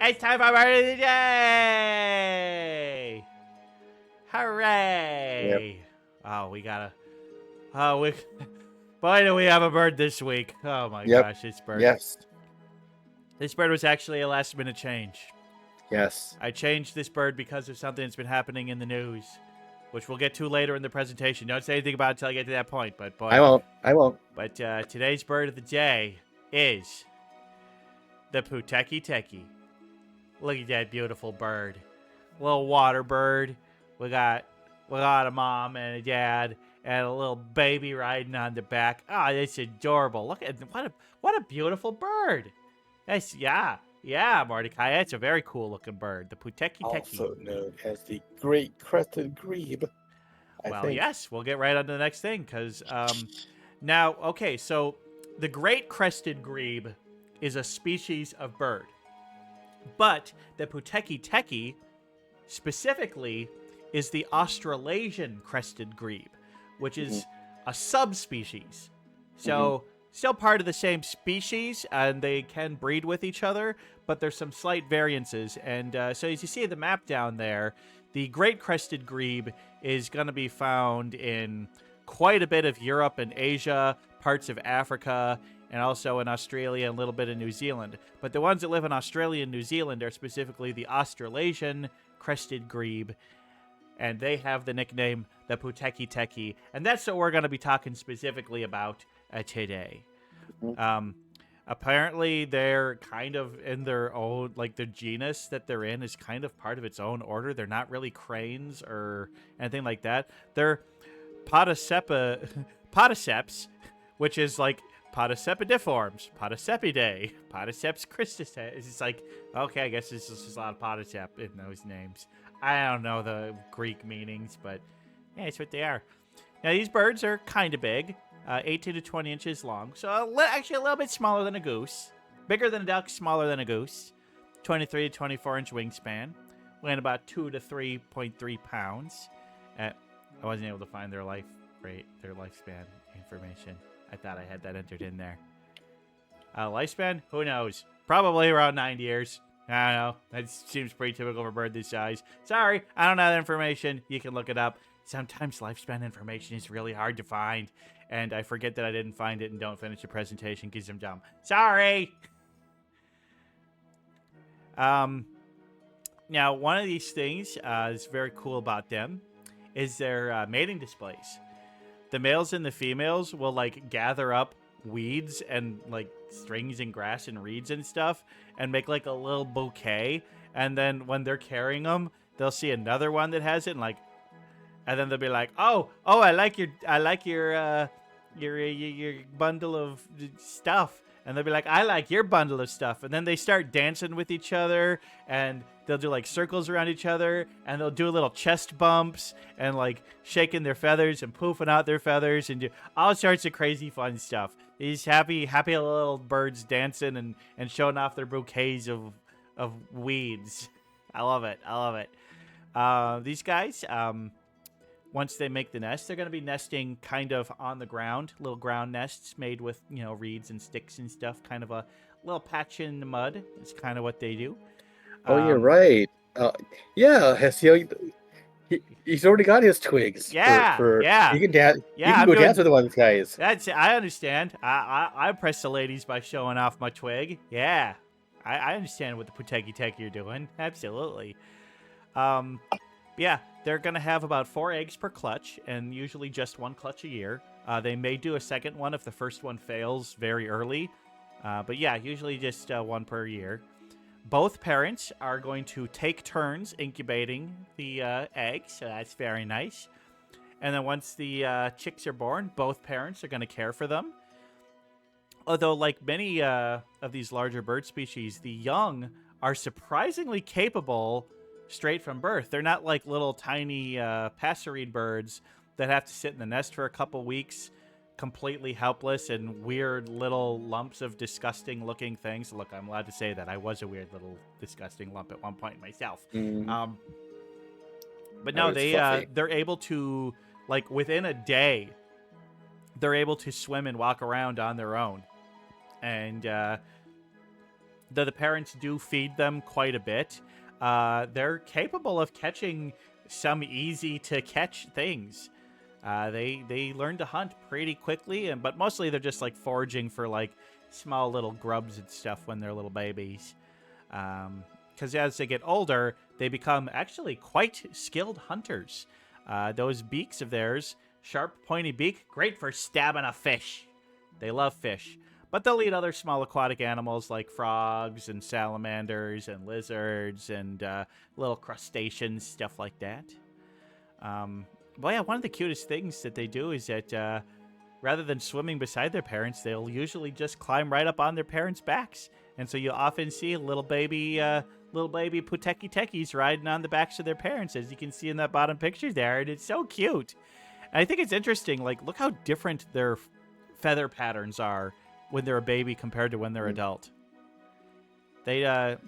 It's time for bird of the day! Yep. Hooray! Oh, we gotta. Oh, we. Boy, do we have a bird this week! Oh my Yep. gosh, this bird. Yes. This bird was actually a last-minute change. Yes. I changed this bird because of something that's been happening in the news, which we'll get to later in the presentation. Don't say anything about it until I get to that point. But boy, I won't. I won't. But today's bird of the day is the Puteketeke. Look at that beautiful bird. Little water bird. We got a mom and a dad and a little baby riding on the back. Oh, it's adorable. Look at what a beautiful bird. That's Mordecai. That's a very cool looking bird. The Puteketeke. Also known as the Great Crested Grebe. Well, yes, we'll get right on to the next thing because now, okay, so the great crested grebe is a species of bird, but the Puteketeke specifically is the Australasian crested grebe, which is a subspecies. So still part of the same species, and they can breed with each other, but there's some slight variances. And so as you see the map down there, the great crested grebe is going to be found in quite a bit of Europe and Asia, parts of Africa, and also in Australia and a little bit of New Zealand. But the ones that live in Australia and New Zealand are specifically the Australasian crested grebe, and they have the nickname the Puteketeke, and that's what we're going to be talking specifically about today. Apparently, they're kind of in their own, like the genus that they're in is kind of part of its own order. They're not really cranes or anything like that. They're Poticeps, which is like Poticepediforms, Poticepidae, Poticeps Christus. It's like, okay, I guess there's just a lot of Poticep in those names. I don't know the Greek meanings, but yeah, it's what they are. Now, these birds are kind of big. 18 to 20 inches long. So actually a little bit smaller than a goose. Bigger than a duck, smaller than a goose. 23 to 24 inch wingspan. Weighing about 2 to 3.3 pounds. I wasn't able to find their lifespan information. I thought I had that entered in there. Lifespan? Who knows? Probably around 9 years. I don't know. That seems pretty typical for a bird this size. Sorry, I don't know that information. You can look it up. Sometimes lifespan information is really hard to find, and I forget that I didn't find it and don't finish the presentation because I'm dumb. Sorry! Now, one of these things is very cool about them is their mating displays. The males and the females will, like, gather up weeds and, like, strings and grass and reeds and stuff and make, like, a little bouquet, and then when they're carrying them, they'll see another one that has it, and then they'll be like, "Oh, I like your bundle of stuff." And they'll be like, "I like your bundle of stuff." And then they start dancing with each other, and they'll do like circles around each other, and they'll do little chest bumps and like shaking their feathers and poofing out their feathers and do all sorts of crazy fun stuff. These happy little birds dancing and showing off their bouquets of weeds. I love it. These guys, once they make the nest, they're going to be nesting kind of on the ground, little ground nests made with, reeds and sticks and stuff, kind of a little patch in the mud. It's kind of what they do. Oh, you're right. He's already got his twigs. Yeah. He can dance. Yeah, you can go dance with one of these guys. I understand. I impress the ladies by showing off my twig. Yeah. I understand what the Puteketeke you're doing. Absolutely. Yeah, they're going to have about 4 eggs per clutch, and usually just 1 clutch a year. They may do a second one if the first one fails very early. But yeah, usually just 1 per year. Both parents are going to take turns incubating the eggs, so that's very nice. And then once the chicks are born, both parents are going to care for them. Although, like many of these larger bird species, the young are surprisingly capable straight from birth. They're not like little tiny passerine birds that have to sit in the nest for a couple weeks, completely helpless and weird little lumps of disgusting looking things. Look, I'm allowed to say that I was a weird little disgusting lump at one point myself. But no, they're able to, like, within a day, they're able to swim and walk around on their own. And though the parents do feed them quite a bit, they're capable of catching some easy to catch things. They learn to hunt pretty quickly, but mostly they're just like foraging for like small little grubs and stuff when they're little babies. Because as they get older, they become actually quite skilled hunters. Those beaks of theirs, sharp, pointy beak, great for stabbing a fish. They love fish. But they'll eat other small aquatic animals like frogs and salamanders and lizards and little crustaceans, stuff like that. Well, yeah, one of the cutest things that they do is that rather than swimming beside their parents, they'll usually just climb right up on their parents' backs. And so you'll often see little baby Puteketekes riding on the backs of their parents, as you can see in that bottom picture there. And it's so cute. And I think it's interesting, like, look how different their feather patterns are when they're a baby compared to when they're adult. They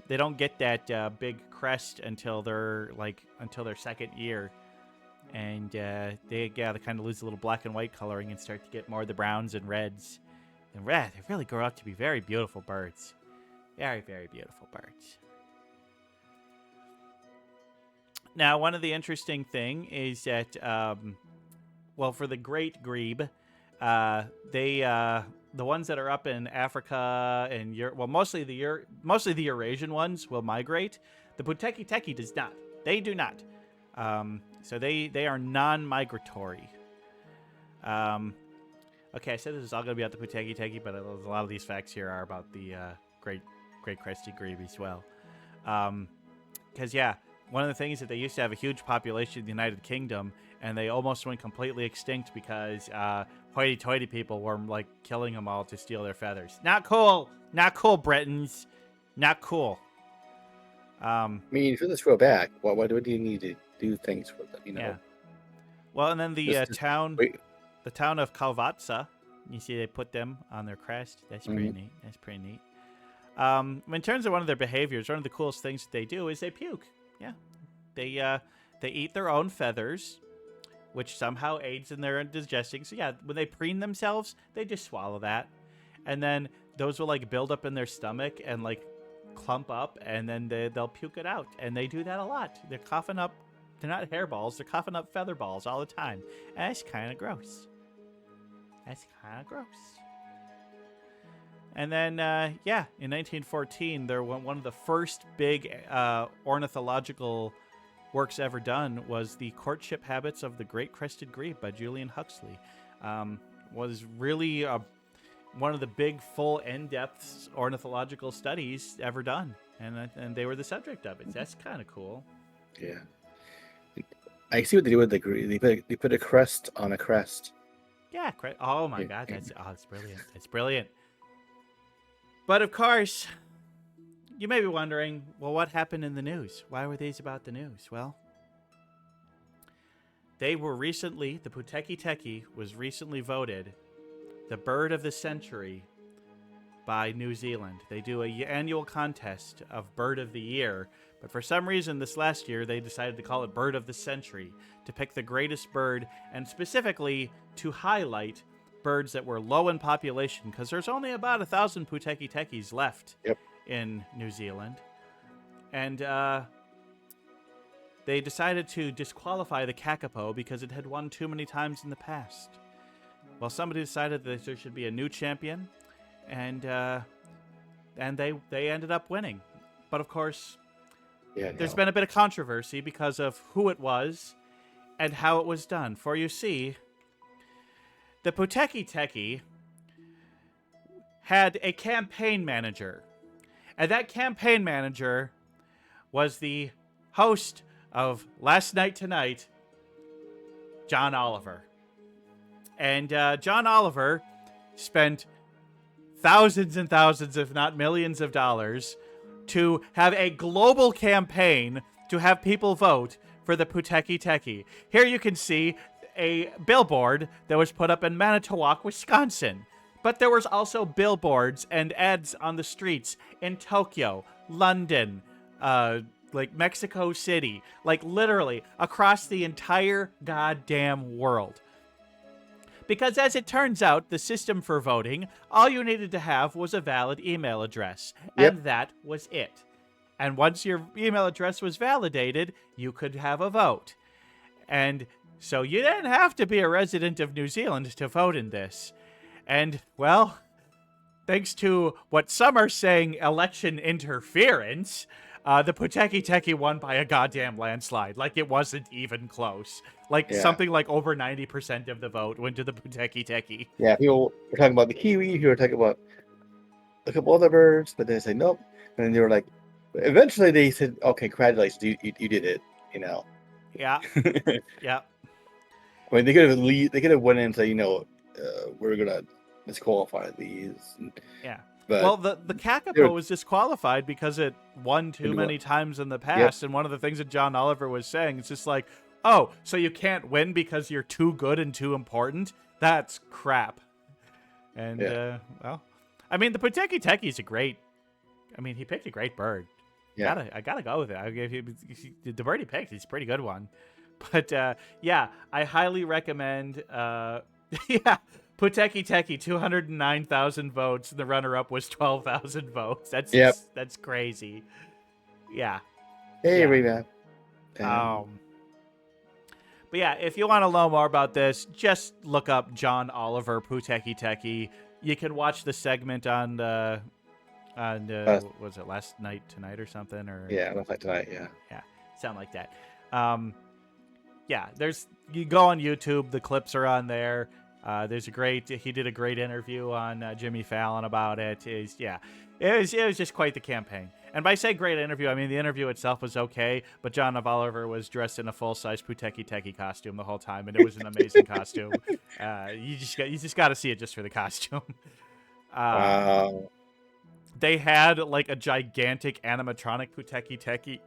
don't get that big crest until their second year. And they kind of lose a little black and white coloring and start to get more of the browns and reds. And they really grow up to be very beautiful birds. Very, very beautiful birds. Now, one of the interesting thing is that, for the great grebe, the ones that are up in Africa and Europe, mostly the Eurasian ones will migrate. The Puteketeke does not. They do not. So they are non-migratory. Okay, I said this is all going to be about the Puteketeke, but a lot of these facts here are about the great crested grebe as well. Because, one of the things that they used to have a huge population in the United Kingdom, and they almost went completely extinct because hoity-toity people were, like, killing them all to steal their feathers. Not cool! Not cool, Britons! Not cool. I mean, if this grow back, why do you need to do things for them, you know? Yeah. Well, and then the town of Kalvatsa, you see they put them on their crest. That's pretty neat. That's pretty neat. In terms of one of their behaviors, one of the coolest things that they do is they puke. Yeah. They eat their own feathers, which somehow aids in their digesting. So yeah, when they preen themselves, they just swallow that. And then those will like build up in their stomach and like clump up, and then they'll puke it out. And they do that a lot. They're coughing up, they're not hairballs, they're coughing up feather balls all the time. And that's kind of gross. And then, in 1914, one of the first big ornithological works ever done was The Courtship Habits of the Great Crested Grebe by Julian Huxley. Was really one of the big, full, in-depth ornithological studies ever done. And they were the subject of it. That's kind of cool. Yeah. I see what they do with the grebe. They put a crest on a crest. Yeah. Oh, my God. That's brilliant. That's brilliant. But, of course, you may be wondering, well, what happened in the news? Why were these about the news? Well, the Puteketeke was recently voted the Bird of the Century by New Zealand. They do an annual contest of Bird of the Year, but for some reason this last year they decided to call it Bird of the Century, to pick the greatest bird, and specifically to highlight birds that were low in population, because there's only about 1,000 Puteketekes left in New Zealand. And they decided to disqualify the kakapo because it had won too many times in the past. Well, somebody decided that there should be a new champion, and they ended up winning. But of course, there's been a bit of controversy because of who it was and how it was done. For you see, the Puteketeke had a campaign manager, and that campaign manager was the host of Last Night Tonight, John Oliver. And John Oliver spent thousands and thousands, if not millions of dollars, to have a global campaign to have people vote for the Puteketeke. Here you can see a billboard that was put up in Manitowoc, Wisconsin. But there was also billboards and ads on the streets in Tokyo, London, like Mexico City, like literally across the entire goddamn world. Because as it turns out, the system for voting, all you needed to have was a valid email address. Yep. And that was it. And once your email address was validated, you could have a vote. And so you didn't have to be a resident of New Zealand to vote in this. And, well, thanks to what some are saying election interference, the Puteketeke won by a goddamn landslide. Like, it wasn't even close. Like, something like over 90% of the vote went to the Puteketeke. Yeah, people were talking about the kiwi, people were talking about a couple other birds, but they said nope. And then they were like, eventually they said, okay, congratulations, you did it, you know. Yeah. Yeah. I mean, they could have went in and said, we're gonna disqualify these. Yeah. But well, the Kakapo was disqualified because it won too many times in the past. And one of the things that John Oliver was saying, it's just like, oh, so you can't win because you're too good and too important? That's crap. And, well, I mean, the Puteketeke is he picked a great bird. Yeah. I gotta go with it. The bird he picked, he's a pretty good one. But, yeah, I highly recommend, Puteketeke, 209,000 votes. The runner-up was 12,000 votes. That's crazy. Yeah. Hey, yeah. Rena. But yeah, if you want to know more about this, just look up John Oliver Puteketeke. You can watch the segment on was it last night tonight or something? Or last night tonight. Yeah, something like that. Yeah, you go on YouTube. The clips are on there. He did a great interview on Jimmy Fallon about it. It was just quite the campaign. And by saying great interview, I mean the interview itself was okay, but John Oliver was dressed in a full-size Puteketeke costume the whole time, and it was an amazing costume. You just got to see it just for the costume. Wow. They had like a gigantic animatronic Puteketeke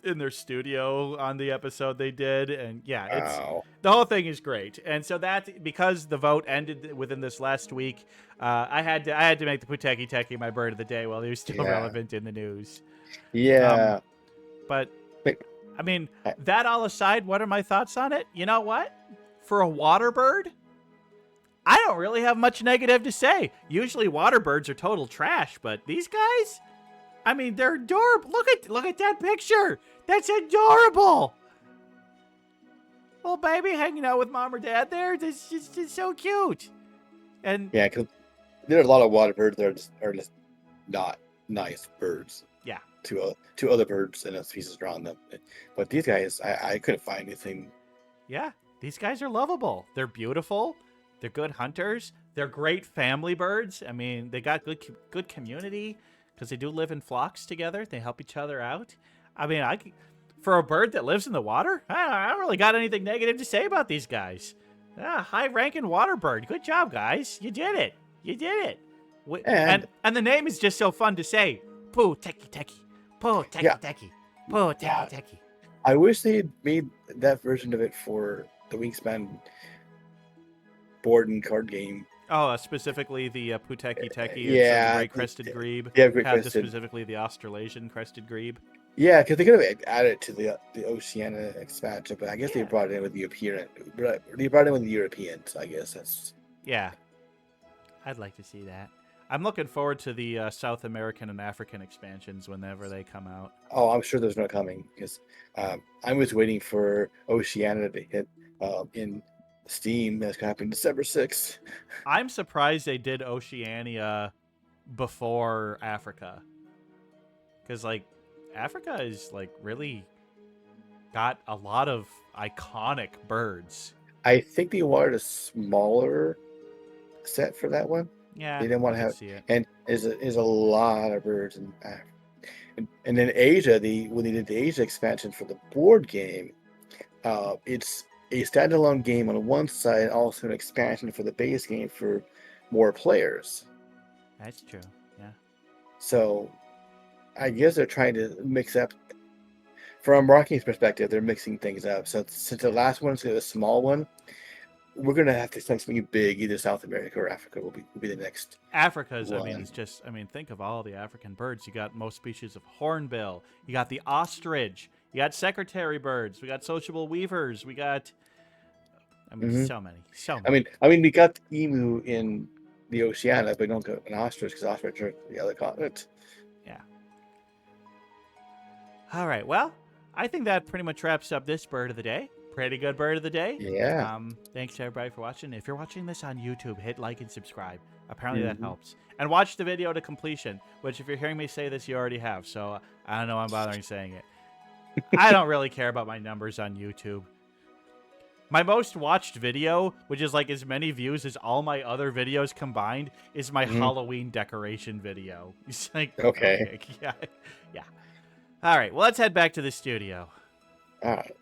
in their studio on the episode they did, and the whole thing is great. And so that, because the vote ended within this last week, I had to make the Puteketeke my bird of the day while he was still relevant in the news. But I mean, that all aside, what are my thoughts on it? You know what? For a water bird, I don't really have much negative to say. Usually water birds are total trash, but these guys, I mean, they're adorable. Look at that picture. That's adorable. Little baby hanging out with mom or dad there. That's just so cute. And yeah, because there are a lot of water birds that are just not nice birds. Yeah. To other birds and species around them. But these guys, I couldn't find anything. Yeah, these guys are lovable. They're beautiful. They're good hunters. They're great family birds. I mean, they got good community because they do live in flocks together. They help each other out. I mean, for a bird that lives in the water, I don't really got anything negative to say about these guys. High-ranking water bird. Good job, guys. You did it. You did it. And the name is just so fun to say. Puteketeke. Puteketeke. Puteketeke. I wish they had made that version of it for the Wingspan board and card game. Oh, specifically the Puteketeke, the great crested grebe. Yeah, great crested. Specifically the Australasian crested grebe. Yeah, because they could have added it to the Oceania expansion, but I guess they brought it in with the European. They brought it in with the Europeans. I guess that's. Yeah, I'd like to see that. I'm looking forward to the South American and African expansions whenever they come out. Oh, I'm sure there's no coming because I was waiting for Oceania to hit in Steam. That's going to happen December 6th. I'm surprised they did Oceania before Africa. Because, Africa is, really got a lot of iconic birds. I think they wanted a smaller set for that one. Yeah, they didn't want to have see it. And there's a lot of birds in Africa. And then Asia, when they did the Asia expansion for the board game, it's a standalone game on one side, also an expansion for the base game for more players. That's true. Yeah. So, I guess they're trying to mix up. From marketing's perspective, they're mixing things up. So since the last one's a small one, we're gonna have to expect something big. Either South America or Africa will be the next. Africa's, one. Think of all the African birds. You got most species of hornbill. You got the ostrich. You got secretary birds. We got sociable weavers. We got I mean, Hmm. so many, so I many. mean, we got the emu in the Oceania, but we don't get an ostrich because ostrich are the other continent. Yeah. All right. Well, I think that pretty much wraps up this bird of the day. Pretty good bird of the day. Yeah. Thanks to everybody for watching. If you're watching this on YouTube, hit like and subscribe. Apparently that Hmm. helps. And watch the video to completion, which if you're hearing me say this, you already have. So I don't know why I'm bothering saying it. I don't really care about my numbers on YouTube. My most watched video, which is like as many views as all my other videos combined, is my Hmm. Halloween decoration video. It's like, Okay. okay, yeah, yeah. All right, well, let's head back to the studio. All right.